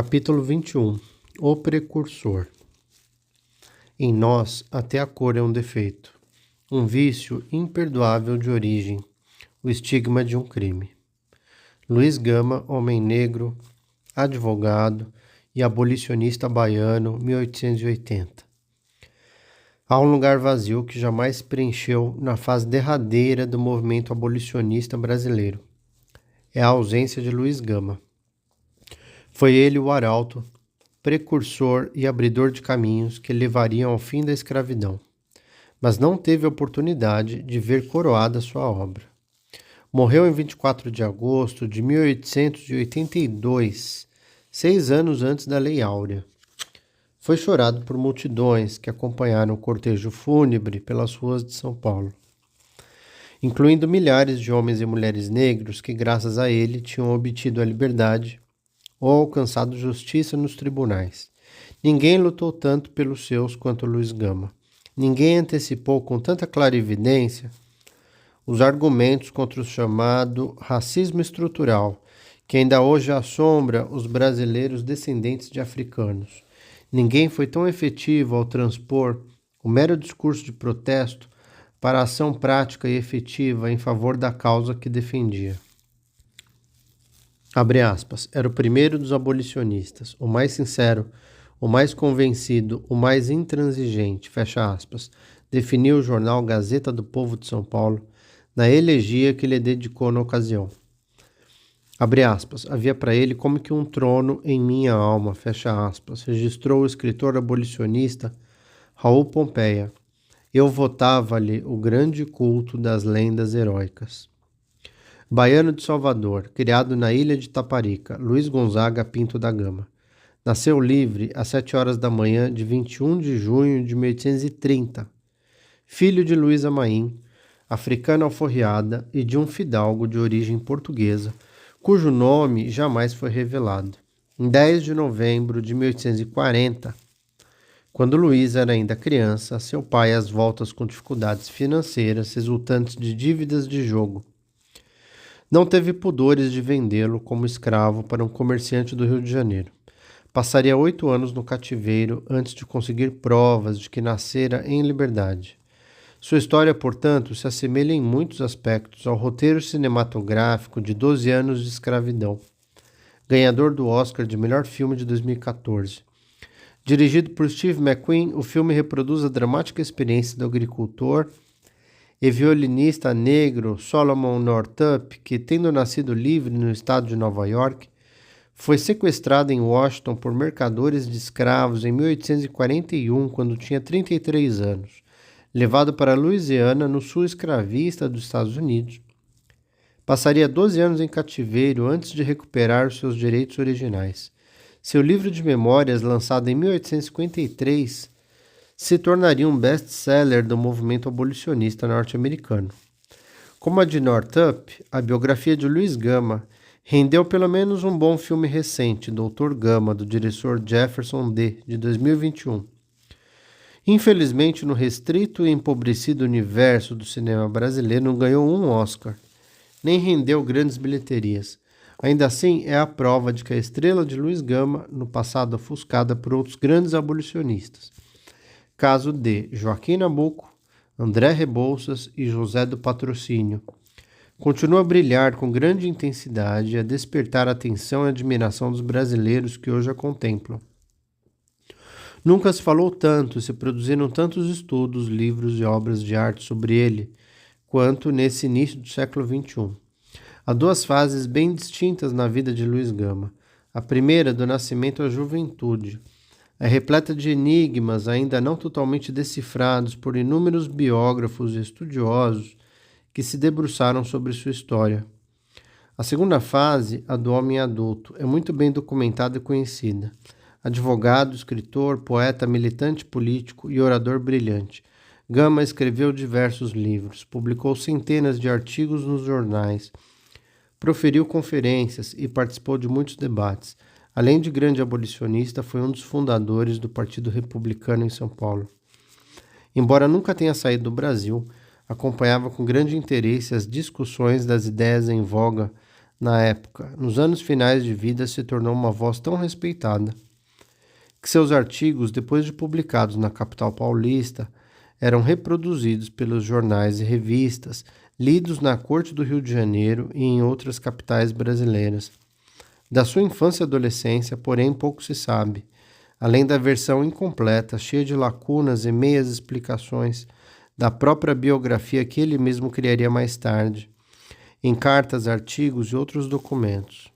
Capítulo 21. O precursor. Em nós, até a cor é um defeito, um vício imperdoável de origem, o estigma de um crime. Luiz Gama, homem negro, advogado e abolicionista baiano, 1880. Há um lugar vazio que jamais se preencheu na fase derradeira do movimento abolicionista brasileiro. É a ausência de Luiz Gama. Foi ele o arauto, precursor e abridor de caminhos que levariam ao fim da escravidão, mas não teve oportunidade de ver coroada sua obra. Morreu em 24 de agosto de 1882, 6 anos antes da Lei Áurea. Foi chorado por multidões que acompanharam o cortejo fúnebre pelas ruas de São Paulo, incluindo milhares de homens e mulheres negros que, graças a ele, tinham obtido a liberdade ou alcançado justiça nos tribunais. Ninguém lutou tanto pelos seus quanto Luiz Gama. Ninguém antecipou com tanta clarividência os argumentos contra o chamado racismo estrutural, que ainda hoje assombra os brasileiros descendentes de africanos. Ninguém foi tão efetivo ao transpor o mero discurso de protesto para a ação prática e efetiva em favor da causa que defendia. Abre aspas, era o primeiro dos abolicionistas, o mais sincero, o mais convencido, o mais intransigente, fecha aspas, definiu o jornal Gazeta do Povo de São Paulo na elegia que lhe dedicou na ocasião. Abre aspas, havia para ele como que um trono em minha alma, fecha aspas, registrou o escritor abolicionista Raul Pompeia. Eu votava-lhe o grande culto das lendas heróicas. Baiano de Salvador, criado na ilha de Taparica, Luiz Gonzaga Pinto da Gama. Nasceu livre às 7 horas da manhã de 21 de junho de 1830. Filho de Luísa Maim, africana alforriada e de um fidalgo de origem portuguesa, cujo nome jamais foi revelado. Em 10 de novembro de 1840, quando Luiz era ainda criança, seu pai às voltas com dificuldades financeiras resultantes de dívidas de jogo, não teve pudores de vendê-lo como escravo para um comerciante do Rio de Janeiro. Passaria 8 anos no cativeiro antes de conseguir provas de que nascera em liberdade. Sua história, portanto, se assemelha em muitos aspectos ao roteiro cinematográfico de 12 anos de escravidão, ganhador do Oscar de melhor filme de 2014. Dirigido por Steve McQueen, o filme reproduz a dramática experiência do agricultor e violinista negro Solomon Northup, que, tendo nascido livre no estado de Nova York, foi sequestrado em Washington por mercadores de escravos em 1841, quando tinha 33 anos, levado para Louisiana, no sul escravista dos Estados Unidos. Passaria 12 anos em cativeiro antes de recuperar os seus direitos originais. Seu livro de memórias, lançado em 1853, se tornaria um best-seller do movimento abolicionista norte-americano. Como a de Northup, a biografia de Luiz Gama rendeu pelo menos um bom filme recente, Dr. Gama, do diretor Jefferson D., de 2021. Infelizmente, no restrito e empobrecido universo do cinema brasileiro, não ganhou um Oscar, nem rendeu grandes bilheterias. Ainda assim, é a prova de que a estrela de Luiz Gama, no passado ofuscada por outros grandes abolicionistas, caso de Joaquim Nabuco, André Rebouças e José do Patrocínio, continua a brilhar com grande intensidade e a despertar a atenção e admiração dos brasileiros que hoje a contemplam. Nunca se falou tanto, se produziram tantos estudos, livros e obras de arte sobre ele, quanto nesse início do século XXI. Há duas fases bem distintas na vida de Luiz Gama. A primeira, do nascimento à juventude, é repleta de enigmas ainda não totalmente decifrados por inúmeros biógrafos e estudiosos que se debruçaram sobre sua história. A segunda fase, a do homem adulto, é muito bem documentada e conhecida. Advogado, escritor, poeta, militante político e orador brilhante, Gama escreveu diversos livros, publicou centenas de artigos nos jornais, proferiu conferências e participou de muitos debates. Além de grande abolicionista, foi um dos fundadores do Partido Republicano em São Paulo. Embora nunca tenha saído do Brasil, acompanhava com grande interesse as discussões das ideias em voga Na época, nos anos finais de vida, se tornou uma voz tão respeitada que seus artigos, depois de publicados na capital paulista, eram reproduzidos pelos jornais e revistas, lidos na corte do Rio de Janeiro e em outras capitais brasileiras. Da sua infância e adolescência, porém, pouco se sabe, além da versão incompleta, cheia de lacunas e meias explicações da própria biografia que ele mesmo criaria mais tarde, em cartas, artigos e outros documentos.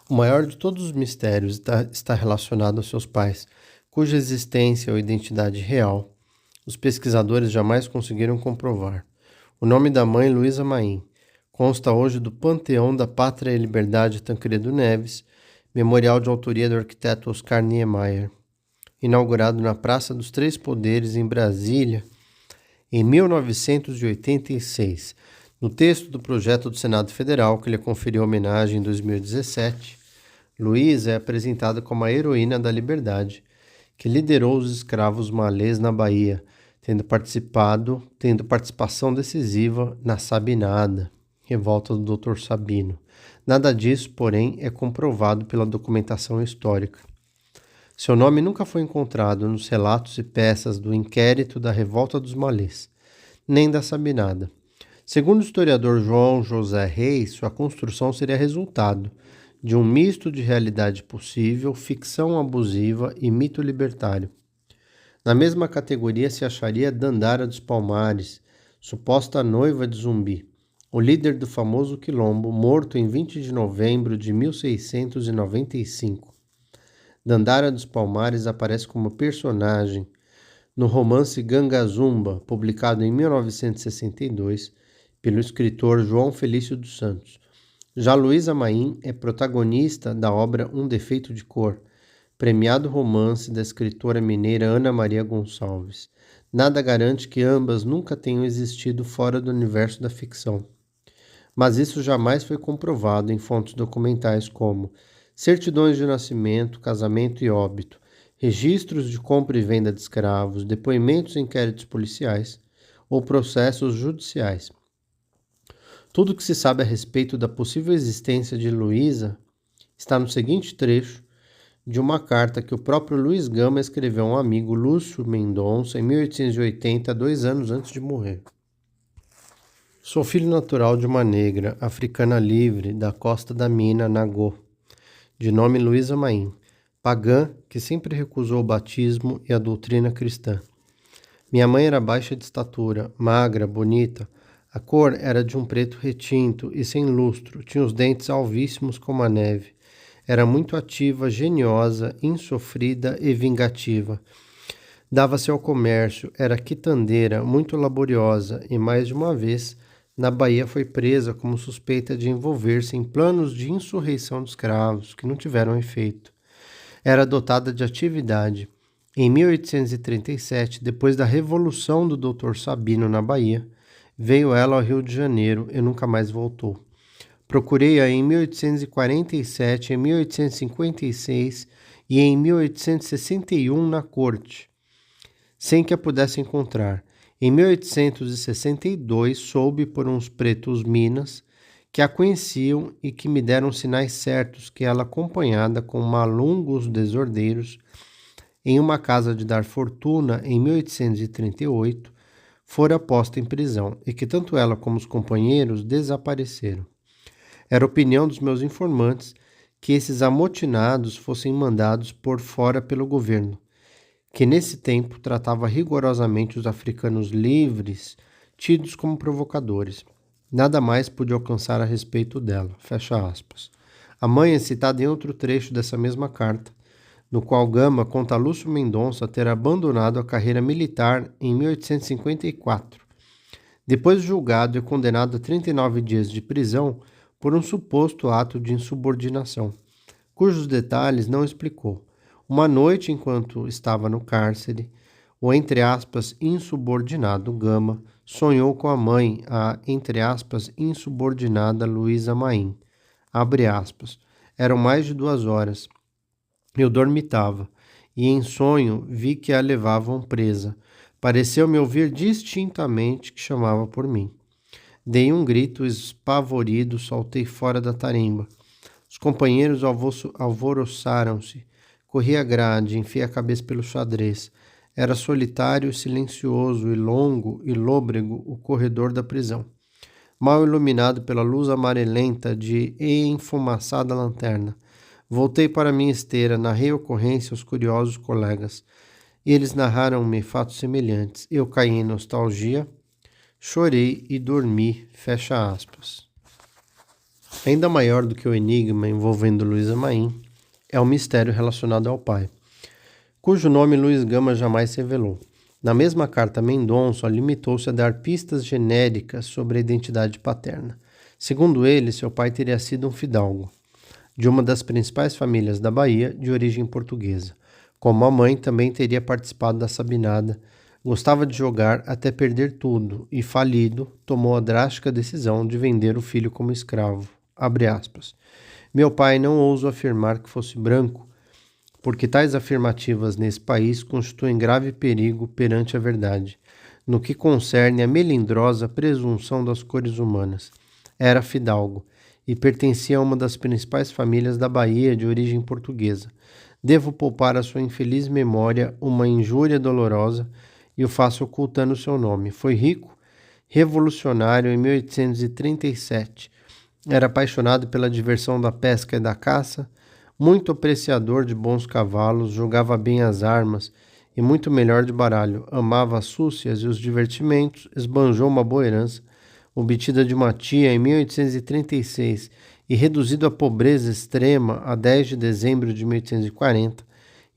O maior de todos os mistérios está relacionado aos seus pais, cuja existência ou identidade real os pesquisadores jamais conseguiram comprovar. O nome da mãe, Luísa Maim, consta hoje do Panteão da Pátria e Liberdade Tancredo Neves, memorial de autoria do arquiteto Oscar Niemeyer, inaugurado na Praça dos Três Poderes, em Brasília, em 1986. No texto do projeto do Senado Federal, que lhe conferiu homenagem em 2017, Luísa é apresentada como a heroína da liberdade, que liderou os escravos malês na Bahia, tendo participação decisiva na Sabinada, revolta do Dr. Sabino. Nada disso, porém, é comprovado pela documentação histórica. Seu nome nunca foi encontrado nos relatos e peças do inquérito da Revolta dos Malês, nem da Sabinada. Segundo o historiador João José Reis, sua construção seria resultado de um misto de realidade possível, ficção abusiva e mito libertário. Na mesma categoria se acharia Dandara dos Palmares, suposta noiva de Zumbi, o líder do famoso quilombo, morto em 20 de novembro de 1695. Dandara dos Palmares aparece como personagem no romance Gangazumba, publicado em 1962 pelo escritor João Felício dos Santos. Já Luísa Maim é protagonista da obra Um Defeito de Cor, premiado romance da escritora mineira Ana Maria Gonçalves. Nada garante que ambas nunca tenham existido fora do universo da ficção. Mas isso jamais foi comprovado em fontes documentais como certidões de nascimento, casamento e óbito, registros de compra e venda de escravos, depoimentos em inquéritos policiais ou processos judiciais. Tudo o que se sabe a respeito da possível existência de Luísa está no seguinte trecho de uma carta que o próprio Luiz Gama escreveu a um amigo, Lúcio Mendonça, em 1880, 2 anos antes de morrer. Sou filho natural de uma negra, africana livre, da costa da mina, Nagô, de nome Luísa Maim, pagã que sempre recusou o batismo e a doutrina cristã. Minha mãe era baixa de estatura, magra, bonita. A cor era de um preto retinto e sem lustro, tinha os dentes alvíssimos como a neve. Era muito ativa, geniosa, insofrida e vingativa. Dava-se ao comércio, era quitandeira, muito laboriosa e, mais de uma vez, na Bahia foi presa como suspeita de envolver-se em planos de insurreição de escravos, que não tiveram efeito. Era dotada de atividade. Em 1837, depois da Revolução do Dr. Sabino na Bahia, veio ela ao Rio de Janeiro e nunca mais voltou. Procurei-a em 1847, em 1856 e em 1861 na corte, sem que a pudesse encontrar. Em 1862, soube por uns pretos minas que a conheciam e que me deram sinais certos que ela, acompanhada com malungos desordeiros, em uma casa de dar fortuna em 1838, fora posta em prisão e que tanto ela como os companheiros desapareceram. Era opinião dos meus informantes que esses amotinados fossem mandados por fora pelo governo, que nesse tempo tratava rigorosamente os africanos livres, tidos como provocadores. Nada mais pude alcançar a respeito dela. Fecha aspas. A mãe é citada em outro trecho dessa mesma carta, no qual Gama conta a Lúcio Mendonça ter abandonado a carreira militar em 1854, depois julgado e condenado a 39 dias de prisão por um suposto ato de insubordinação, cujos detalhes não explicou. Uma noite, enquanto estava no cárcere, o, entre aspas, insubordinado Gama sonhou com a mãe, a, entre aspas, insubordinada Luísa Maim. Abre aspas. Eram mais de 2 horas. Eu dormitava, e em sonho vi que a levavam presa. Pareceu-me ouvir distintamente que chamava por mim. Dei um grito espavorido, saltei fora da tarimba. Os companheiros alvoroçaram-se. Corri a grade, enfiei a cabeça pelo xadrez. Era solitário, silencioso e longo e lôbrego o corredor da prisão, mal iluminado pela luz amarelenta de enfumaçada lanterna. Voltei para minha esteira, narrei a ocorrência aos curiosos colegas. Eles narraram-me fatos semelhantes. Eu caí em nostalgia, chorei e dormi. Fecha aspas. Ainda maior do que o enigma envolvendo Luísa Maim é o mistério relacionado ao pai, cujo nome Luiz Gama jamais revelou. Na mesma carta, Mendonça limitou-se a dar pistas genéricas sobre a identidade paterna. Segundo ele, seu pai teria sido um fidalgo, de uma das principais famílias da Bahia, de origem portuguesa. Como a mãe, também teria participado da Sabinada, gostava de jogar até perder tudo e, falido, tomou a drástica decisão de vender o filho como escravo. Abre aspas. Meu pai não ouso afirmar que fosse branco, porque tais afirmativas nesse país constituem grave perigo perante a verdade, no que concerne à melindrosa presunção das cores humanas. Era fidalgo e pertencia a uma das principais famílias da Bahia de origem portuguesa. Devo poupar à sua infeliz memória uma injúria dolorosa e o faço ocultando seu nome. Foi rico, revolucionário em 1837. Era apaixonado pela diversão da pesca e da caça, muito apreciador de bons cavalos, jogava bem as armas e muito melhor de baralho, amava as súcias e os divertimentos, esbanjou uma boa herança, obtida de uma tia em 1836 e reduzido à pobreza extrema a 10 de dezembro de 1840,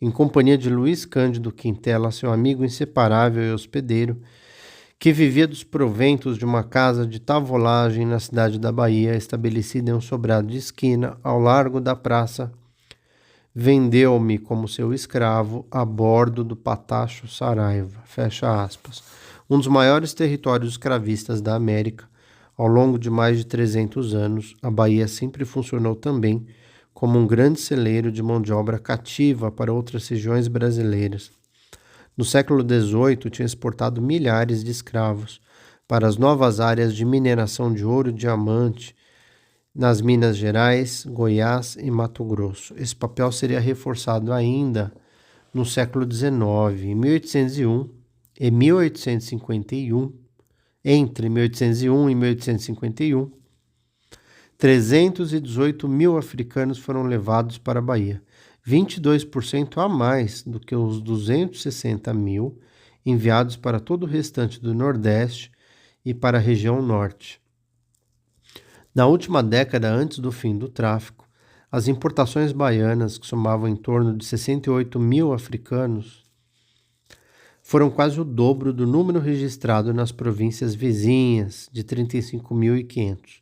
em companhia de Luiz Cândido Quintela, seu amigo inseparável e hospedeiro, que vivia dos proventos de uma casa de tavolagem na cidade da Bahia, estabelecida em um sobrado de esquina, ao largo da praça. Vendeu-me como seu escravo a bordo do Patacho Saraiva. Fecha aspas. Um dos maiores territórios escravistas da América. Ao longo de mais de 300 anos, a Bahia sempre funcionou também como um grande celeiro de mão de obra cativa para outras regiões brasileiras. No século XVIII, tinha exportado milhares de escravos para as novas áreas de mineração de ouro e diamante nas Minas Gerais, Goiás e Mato Grosso. Esse papel seria reforçado ainda no século XIX. Em 1801 e 1851, entre 1801 e 1851, 318 mil africanos foram levados para a Bahia, 22% a mais do que os 260 mil enviados para todo o restante do Nordeste e para a região Norte. Na última década antes do fim do tráfico, as importações baianas, que somavam em torno de 68 mil africanos, foram quase o dobro do número registrado nas províncias vizinhas, de 35.500.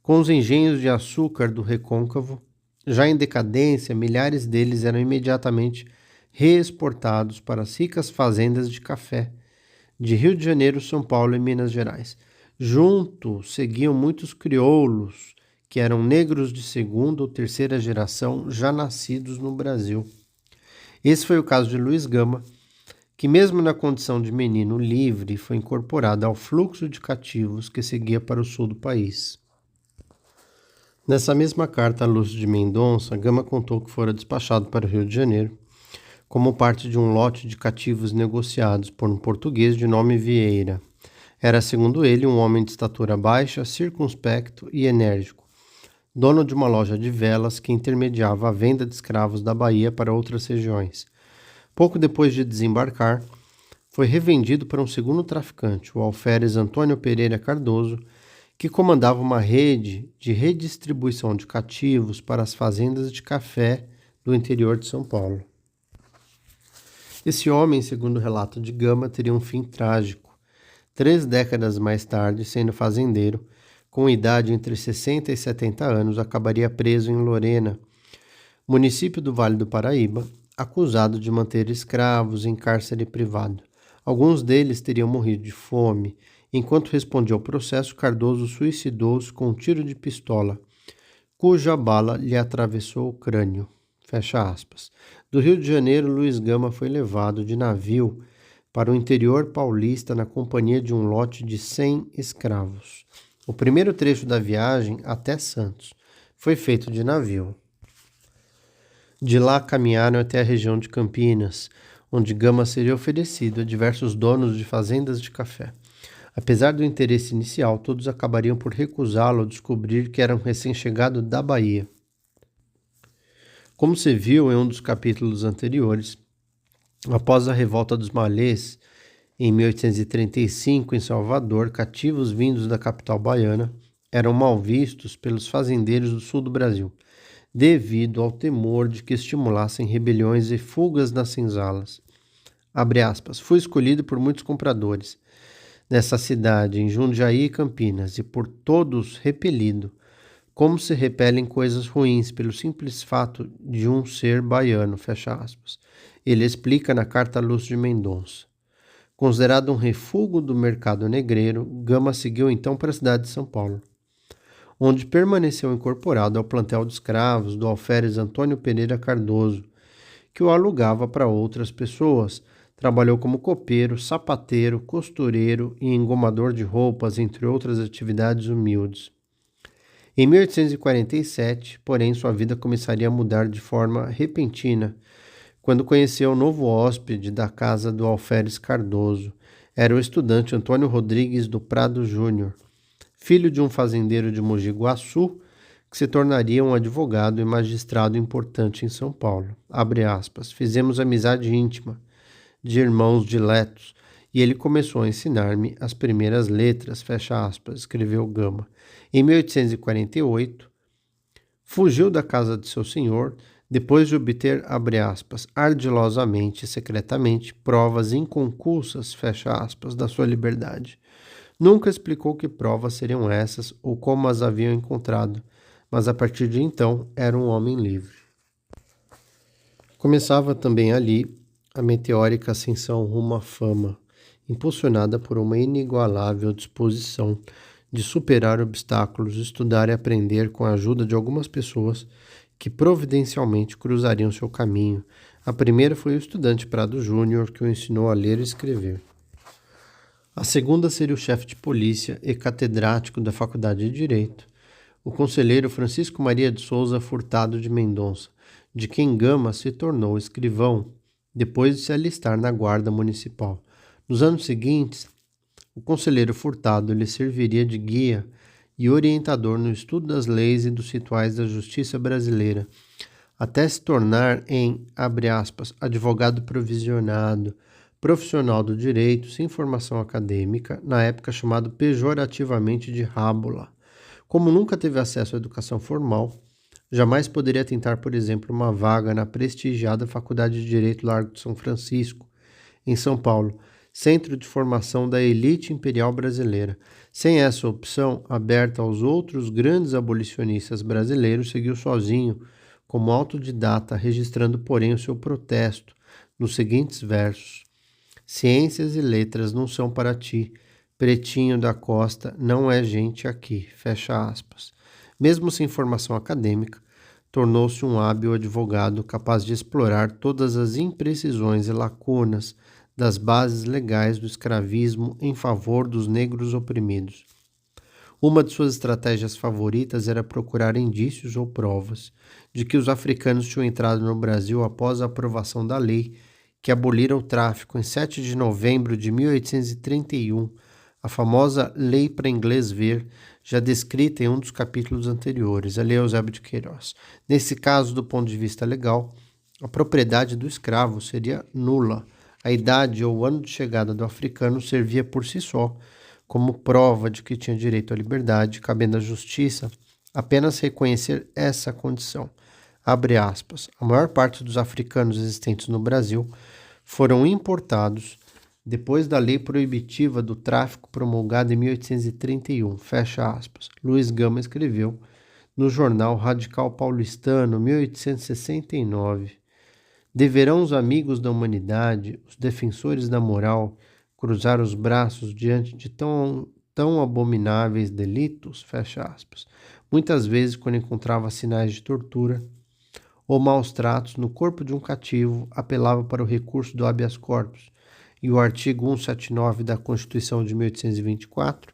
Com os engenhos de açúcar do Recôncavo, já em decadência, milhares deles eram imediatamente reexportados para as ricas fazendas de café de Rio de Janeiro, São Paulo e Minas Gerais. Junto seguiam muitos crioulos, que eram negros de segunda ou terceira geração, já nascidos no Brasil. Esse foi o caso de Luiz Gama, que mesmo na condição de menino livre, foi incorporado ao fluxo de cativos que seguia para o sul do país. Nessa mesma carta a Lúcio de Mendonça, Gama contou que fora despachado para o Rio de Janeiro como parte de um lote de cativos negociados por um português de nome Vieira. Era, segundo ele, um homem de estatura baixa, circunspecto e enérgico, dono de uma loja de velas que intermediava a venda de escravos da Bahia para outras regiões. Pouco depois de desembarcar, foi revendido para um segundo traficante, o alferes Antônio Pereira Cardoso, que comandava uma rede de redistribuição de cativos para as fazendas de café do interior de São Paulo. Esse homem, segundo o relato de Gama, teria um fim trágico. 3 décadas mais tarde, sendo fazendeiro, com idade entre 60 e 70 anos, acabaria preso em Lorena, município do Vale do Paraíba, acusado de manter escravos em cárcere privado. Alguns deles teriam morrido de fome. Enquanto respondia ao processo, Cardoso suicidou-se com um tiro de pistola, cuja bala lhe atravessou o crânio. Fecha aspas. Do Rio de Janeiro, Luiz Gama foi levado de navio para o interior paulista na companhia de um lote de 100 escravos. O primeiro trecho da viagem até Santos foi feito de navio. De lá caminharam até a região de Campinas, onde Gama seria oferecido a diversos donos de fazendas de café. Apesar do interesse inicial, todos acabariam por recusá-lo ao descobrir que era um recém-chegado da Bahia. Como se viu em um dos capítulos anteriores, após a revolta dos malês, em 1835, em Salvador, cativos vindos da capital baiana eram mal vistos pelos fazendeiros do sul do Brasil, devido ao temor de que estimulassem rebeliões e fugas nas senzalas. Abre aspas, fui escolhido por muitos compradores nessa cidade, em Jundiaí e Campinas, e por todos repelido, como se repelem coisas ruins pelo simples fato de um ser baiano, fecha aspas. Ele explica na carta Lúcio de Mendonça. Considerado um refúgio do mercado negreiro, Gama seguiu então para a cidade de São Paulo, onde permaneceu incorporado ao plantel de escravos do alferes Antônio Pereira Cardoso, que o alugava para outras pessoas. Trabalhou como copeiro, sapateiro, costureiro e engomador de roupas, entre outras atividades humildes. Em 1847, porém, sua vida começaria a mudar de forma repentina, quando conheceu o novo hóspede da casa do alferes Cardoso. Era o estudante Antônio Rodrigues do Prado Júnior, filho de um fazendeiro de Mogi Guaçu, que se tornaria um advogado e magistrado importante em São Paulo. Abre aspas, fizemos amizade íntima, de irmãos diletos, e ele começou a ensinar-me as primeiras letras, fecha aspas, escreveu Gama. Em 1848, fugiu da casa de seu senhor, depois de obter, abre aspas, ardilosamente e secretamente, provas inconcussas, fecha aspas, da sua liberdade. Nunca explicou que provas seriam essas ou como as haviam encontrado, mas a partir de então era um homem livre. Começava também ali a meteórica ascensão rumo à fama, impulsionada por uma inigualável disposição de superar obstáculos, estudar e aprender com a ajuda de algumas pessoas que providencialmente cruzariam seu caminho. A primeira foi o estudante Prado Júnior, que o ensinou a ler e escrever. A segunda seria o chefe de polícia e catedrático da Faculdade de Direito, o conselheiro Francisco Maria de Souza Furtado de Mendonça, de quem Gama se tornou escrivão, depois de se alistar na Guarda Municipal. Nos anos seguintes, o conselheiro Furtado lhe serviria de guia e orientador no estudo das leis e dos rituais da justiça brasileira, até se tornar em, abre aspas, advogado provisionado, profissional do direito sem formação acadêmica, na época chamado pejorativamente de rábula. Como nunca teve acesso à educação formal, jamais poderia tentar, por exemplo, uma vaga na prestigiada Faculdade de Direito Largo de São Francisco, em São Paulo, centro de formação da elite imperial brasileira. Sem essa opção, aberta aos outros grandes abolicionistas brasileiros, seguiu sozinho, como autodidata, registrando, porém, o seu protesto nos seguintes versos. Ciências e letras não são para ti, pretinho da costa não é gente aqui, fecha aspas. Mesmo sem formação acadêmica, tornou-se um hábil advogado capaz de explorar todas as imprecisões e lacunas das bases legais do escravismo em favor dos negros oprimidos. Uma de suas estratégias favoritas era procurar indícios ou provas de que os africanos tinham entrado no Brasil após a aprovação da lei que abolira o tráfico em 7 de novembro de 1831, a famosa Lei para Inglês Ver, já descrita em um dos capítulos anteriores, a Lei Eusébio de Queiroz. Nesse caso, do ponto de vista legal, a propriedade do escravo seria nula. A idade ou o ano de chegada do africano servia por si só como prova de que tinha direito à liberdade, cabendo à justiça apenas reconhecer essa condição. Abre aspas. A maior parte dos africanos existentes no Brasil foram importados depois da lei proibitiva do tráfico promulgada em 1831, fecha aspas. Luiz Gama escreveu no jornal Radical Paulistano, 1869. Deverão os amigos da humanidade, os defensores da moral, cruzar os braços diante de tão abomináveis delitos, fecha aspas. Muitas vezes, quando encontrava sinais de tortura ou maus tratos no corpo de um cativo, apelava para o recurso do habeas corpus e o artigo 179 da Constituição de 1824,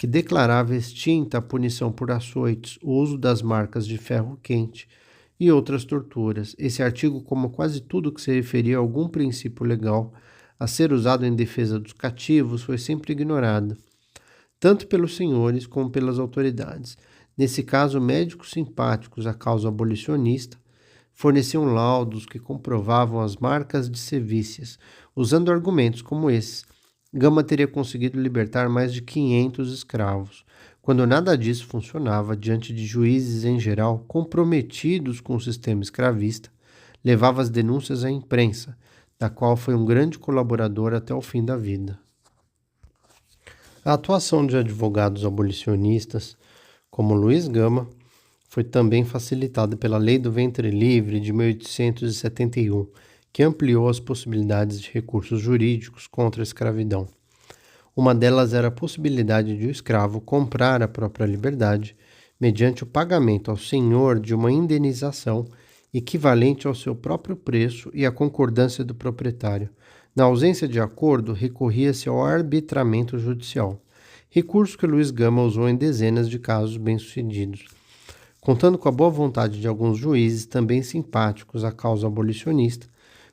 que declarava extinta a punição por açoites, o uso das marcas de ferro quente e outras torturas. Esse artigo, como quase tudo que se referia a algum princípio legal a ser usado em defesa dos cativos, foi sempre ignorado, tanto pelos senhores como pelas autoridades. Nesse caso, médicos simpáticos à causa abolicionista forneciam laudos que comprovavam as marcas de sevícias. Usando argumentos como esses, Gama teria conseguido libertar mais de 500 escravos, quando nada disso funcionava diante de juízes em geral comprometidos com o sistema escravista. Levava as denúncias à imprensa, da qual foi um grande colaborador até o fim da vida. A atuação de advogados abolicionistas, como Luiz Gama, foi também facilitada pela Lei do Ventre Livre de 1871, que ampliou as possibilidades de recursos jurídicos contra a escravidão. Uma delas era a possibilidade de o escravo comprar a própria liberdade mediante o pagamento ao senhor de uma indenização equivalente ao seu próprio preço e a concordância do proprietário. Na ausência de acordo, recorria-se ao arbitramento judicial, recurso que Luiz Gama usou em dezenas de casos bem-sucedidos. Contando com a boa vontade de alguns juízes, também simpáticos à causa abolicionista,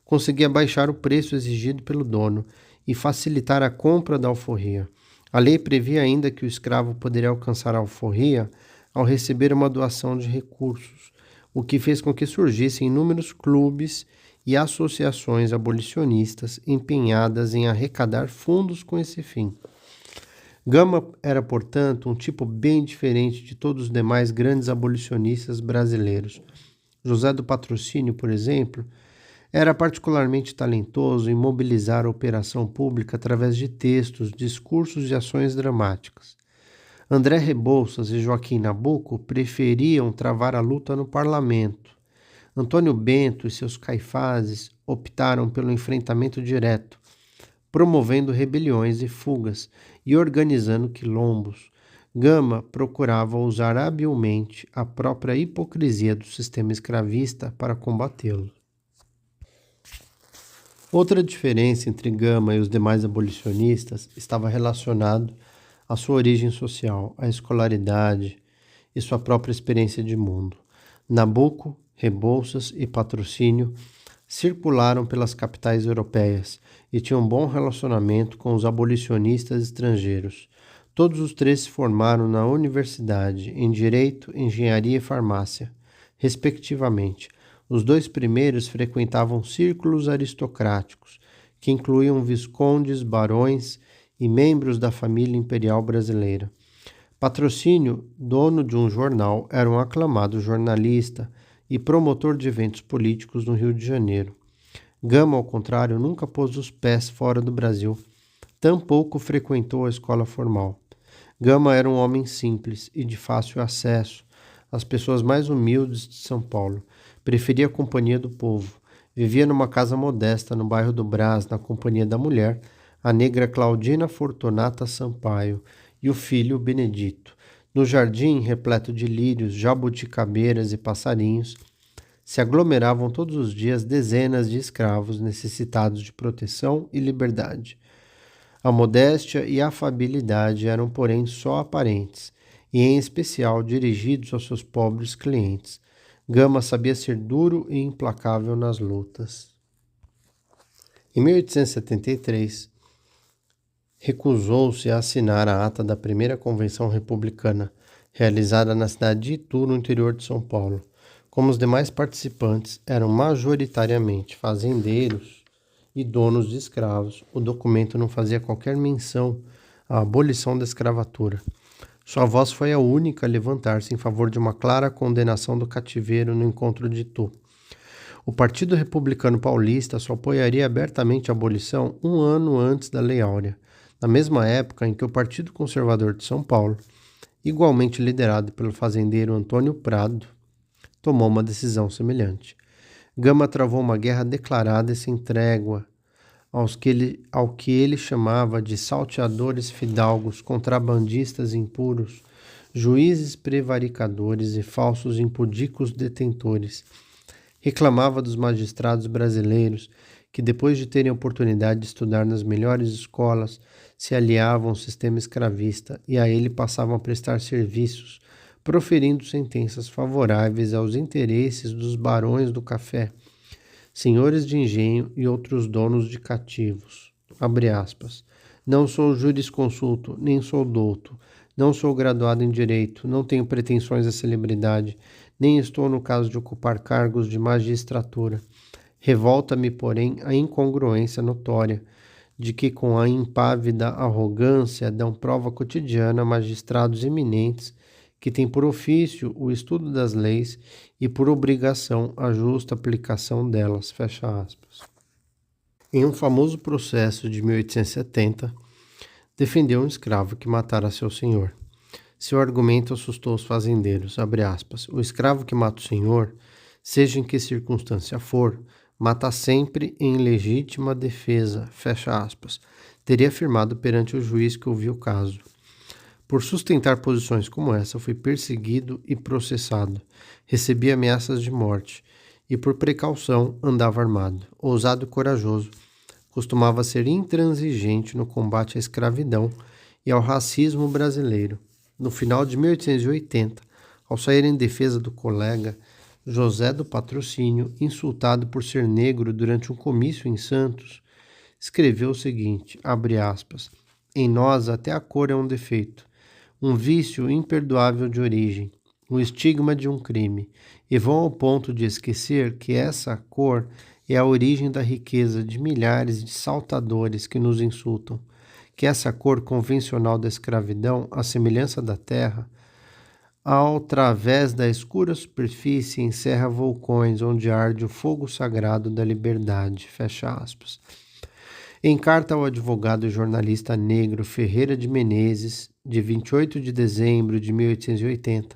conseguia baixar o preço exigido pelo dono e facilitar a compra da alforria. A lei previa ainda que o escravo poderia alcançar a alforria ao receber uma doação de recursos, o que fez com que surgissem inúmeros clubes e associações abolicionistas empenhadas em arrecadar fundos com esse fim. Gama era, portanto, um tipo bem diferente de todos os demais grandes abolicionistas brasileiros. José do Patrocínio, por exemplo, era particularmente talentoso em mobilizar a operação pública através de textos, discursos e ações dramáticas. André Rebouças e Joaquim Nabuco preferiam travar a luta no parlamento. Antônio Bento e seus caifazes optaram pelo enfrentamento direto, promovendo rebeliões e fugas e organizando quilombos. Gama procurava usar habilmente a própria hipocrisia do sistema escravista para combatê-lo. Outra diferença entre Gama e os demais abolicionistas estava relacionado à sua origem social, à escolaridade e sua própria experiência de mundo. Nabuco, Rebouças e Patrocínio circularam pelas capitais europeias e tinham um bom relacionamento com os abolicionistas estrangeiros. Todos os três se formaram na universidade, em Direito, Engenharia e Farmácia, respectivamente. Os dois primeiros frequentavam círculos aristocráticos, que incluíam viscondes, barões e membros da família imperial brasileira. Patrocínio, dono de um jornal, era um aclamado jornalista e promotor de eventos políticos no Rio de Janeiro. Gama, ao contrário, nunca pôs os pés fora do Brasil, tampouco frequentou a escola formal. Gama era um homem simples e de fácil acesso às pessoas mais humildes de São Paulo. Preferia a companhia do povo. Vivia numa casa modesta no bairro do Brás, na companhia da mulher, a negra Claudina Fortunata Sampaio, e o filho Benedito. No jardim, repleto de lírios, jabuticabeiras e passarinhos, se aglomeravam todos os dias dezenas de escravos necessitados de proteção e liberdade. A modéstia e a afabilidade eram, porém, só aparentes, e em especial dirigidos aos seus pobres clientes. Gama sabia ser duro e implacável nas lutas. Em 1873, recusou-se a assinar a ata da primeira convenção republicana, realizada na cidade de Itu, no interior de São Paulo. Como os demais participantes eram majoritariamente fazendeiros e donos de escravos, o documento não fazia qualquer menção à abolição da escravatura. Sua voz foi a única a levantar-se em favor de uma clara condenação do cativeiro no encontro de Itu. O Partido Republicano Paulista só apoiaria abertamente a abolição um ano antes da Lei Áurea, na mesma época em que o Partido Conservador de São Paulo, igualmente liderado pelo fazendeiro Antônio Prado, tomou uma decisão semelhante. Gama travou uma guerra declarada e sem trégua ao que ele chamava de salteadores fidalgos, contrabandistas impuros, juízes prevaricadores e falsos impudicos detentores. Reclamava dos magistrados brasileiros que depois de terem a oportunidade de estudar nas melhores escolas, se aliavam ao sistema escravista e a ele passavam a prestar serviços, proferindo sentenças favoráveis aos interesses dos barões do café, senhores de engenho e outros donos de cativos. Abre aspas. Não sou jurisconsulto, nem sou douto, não sou graduado em direito, não tenho pretensões à celebridade, nem estou no caso de ocupar cargos de magistratura. Revolta-me, porém, a incongruência notória de que, com a impávida arrogância, dão prova cotidiana a magistrados eminentes que têm por ofício o estudo das leis e por obrigação a justa aplicação delas. Fecha aspas. Em um famoso processo de 1870, defendeu um escravo que matara seu senhor. Seu argumento assustou os fazendeiros. Abre aspas. O escravo que mata o senhor, seja em que circunstância for, mata sempre em legítima defesa, fecha aspas, teria afirmado perante o juiz que ouviu o caso. Por sustentar posições como essa, fui perseguido e processado, recebi ameaças de morte, e por precaução andava armado. Ousado e corajoso, costumava ser intransigente no combate à escravidão e ao racismo brasileiro. No final de 1880, ao sair em defesa do colega José do Patrocínio, insultado por ser negro durante um comício em Santos, escreveu o seguinte, abre aspas, em nós até a cor é um defeito, um vício imperdoável de origem, o estigma de um crime, e vão ao ponto de esquecer que essa cor é a origem da riqueza de milhares de saltadores que nos insultam, que essa cor convencional da escravidão, à semelhança da terra, ao través da escura superfície encerra vulcões onde arde o fogo sagrado da liberdade, fecha aspas. Em carta ao advogado e jornalista negro Ferreira de Menezes, de 28 de dezembro de 1880,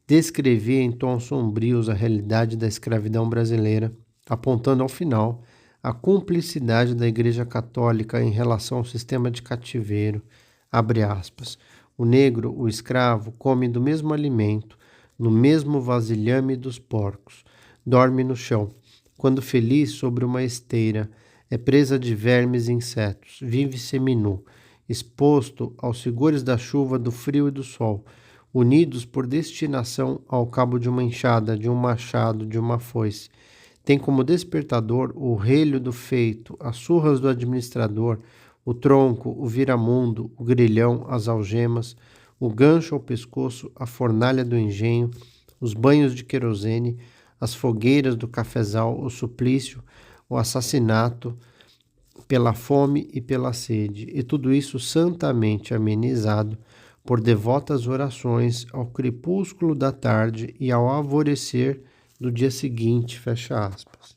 descrevia em tons sombrios a realidade da escravidão brasileira, apontando ao final a cumplicidade da Igreja Católica em relação ao sistema de cativeiro, abre aspas. O negro, o escravo, come do mesmo alimento, no mesmo vasilhame dos porcos, dorme no chão, quando feliz sobre uma esteira, é presa de vermes e insetos, vive seminu, exposto aos rigores da chuva, do frio e do sol, unidos por destinação ao cabo de uma enxada, de um machado, de uma foice. Tem como despertador o relho do feito, as surras do administrador, o tronco, o viramundo, o grilhão, as algemas, o gancho ao pescoço, a fornalha do engenho, os banhos de querosene, as fogueiras do cafezal, o suplício, o assassinato pela fome e pela sede, e tudo isso santamente amenizado por devotas orações ao crepúsculo da tarde e ao alvorecer do dia seguinte, fecha aspas.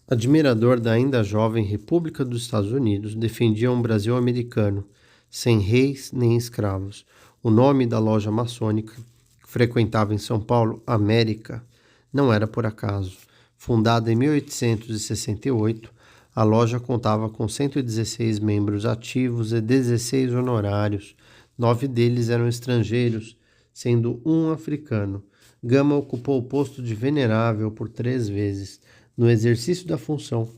Admirador da ainda jovem República dos Estados Unidos, defendia um Brasil americano, sem reis nem escravos. O nome da loja maçônica, que frequentava em São Paulo, América, não era por acaso. Fundada em 1868, a loja contava com 116 membros ativos e 16 honorários. 9 deles eram estrangeiros, sendo um africano. Gama ocupou o posto de venerável por 3 vezes. No exercício da função,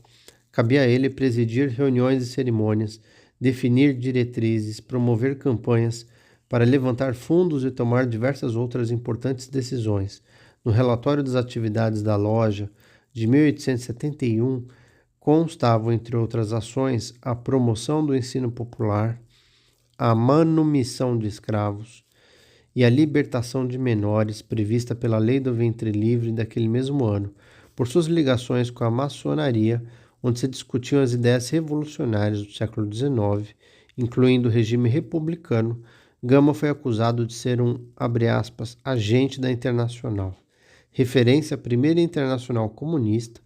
cabia a ele presidir reuniões e cerimônias, definir diretrizes, promover campanhas para levantar fundos e tomar diversas outras importantes decisões. No relatório das atividades da loja de 1871, constavam, entre outras ações, a promoção do ensino popular, a manumissão de escravos e a libertação de menores prevista pela Lei do Ventre Livre daquele mesmo ano, por suas ligações com a maçonaria, onde se discutiam as ideias revolucionárias do século XIX, incluindo o regime republicano. Gama foi acusado de ser um, abre aspas, agente da Internacional, referência à primeira Internacional Comunista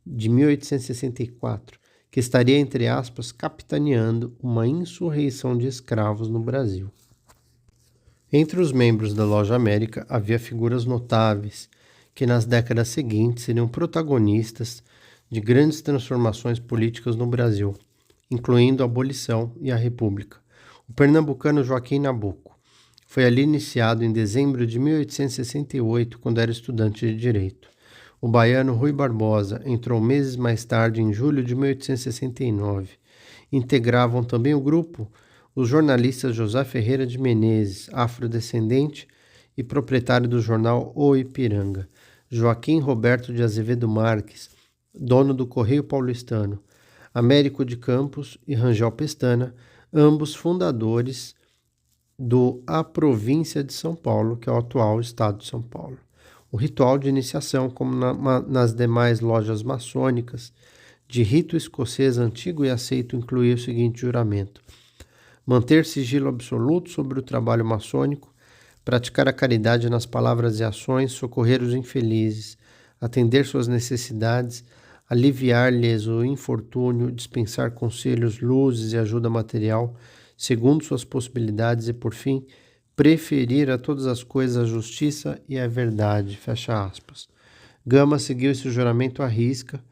de 1864, que estaria, entre aspas, capitaneando uma insurreição de escravos no Brasil. Entre os membros da Loja América havia figuras notáveis, que nas décadas seguintes seriam protagonistas de grandes transformações políticas no Brasil, incluindo a abolição e a República. O pernambucano Joaquim Nabuco foi ali iniciado em dezembro de 1868, quando era estudante de Direito. O baiano Rui Barbosa entrou meses mais tarde, em julho de 1869. Integravam também o grupo os jornalistas José Ferreira de Menezes, afrodescendente e proprietário do jornal O Ipiranga, Joaquim Roberto de Azevedo Marques, dono do Correio Paulistano, Américo de Campos e Rangel Pestana, ambos fundadores A Província de São Paulo, que é o atual estado de São Paulo. O ritual de iniciação, como nas demais lojas maçônicas, de rito escocês antigo e aceito, incluía o seguinte juramento: manter sigilo absoluto sobre o trabalho maçônico, praticar a caridade nas palavras e ações, socorrer os infelizes, atender suas necessidades, aliviar-lhes o infortúnio, dispensar conselhos, luzes e ajuda material, segundo suas possibilidades e, por fim, preferir a todas as coisas a justiça e a verdade. Fecha aspas. Gama seguiu esse juramento à risca,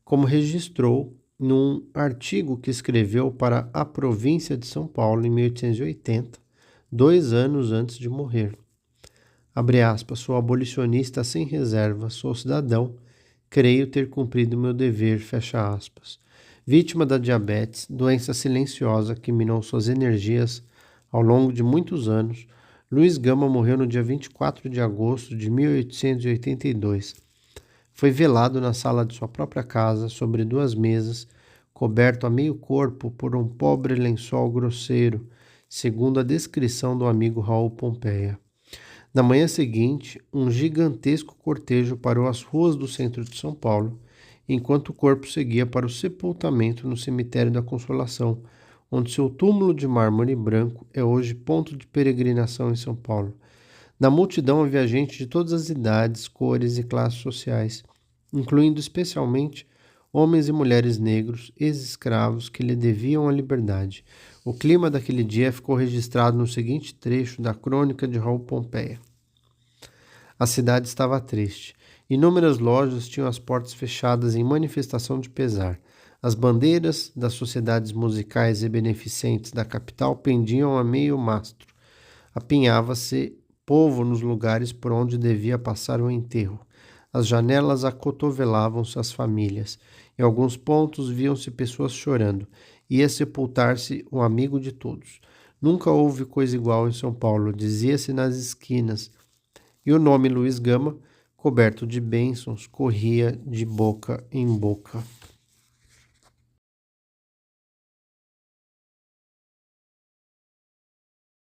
como registrou num artigo que escreveu para A Província de São Paulo em 1880, 2 anos antes de morrer. Abre aspas, sou abolicionista sem reserva, sou cidadão, creio ter cumprido meu dever, fecha aspas. Vítima da diabetes, doença silenciosa que minou suas energias ao longo de muitos anos, Luiz Gama morreu no dia 24 de agosto de 1882. Foi velado na sala de sua própria casa, sobre 2 mesas, coberto a meio corpo por um pobre lençol grosseiro, segundo a descrição do amigo Raul Pompeia. Na manhã seguinte, um gigantesco cortejo parou às ruas do centro de São Paulo, enquanto o corpo seguia para o sepultamento no cemitério da Consolação, onde seu túmulo de mármore branco é hoje ponto de peregrinação em São Paulo. Na multidão havia gente de todas as idades, cores e classes sociais, incluindo especialmente homens e mulheres negros, ex-escravos que lhe deviam a liberdade. O clima daquele dia ficou registrado no seguinte trecho da crônica de Raul Pompeia. A cidade estava triste. Inúmeras lojas tinham as portas fechadas em manifestação de pesar. As bandeiras das sociedades musicais e beneficentes da capital pendiam a meio mastro. Apinhava-se povo nos lugares por onde devia passar o enterro. As janelas acotovelavam-se as famílias. Em alguns pontos viam-se pessoas chorando. Ia sepultar-se um amigo de todos. Nunca houve coisa igual em São Paulo, dizia-se nas esquinas. E o nome Luiz Gama, coberto de bênçãos, corria de boca em boca.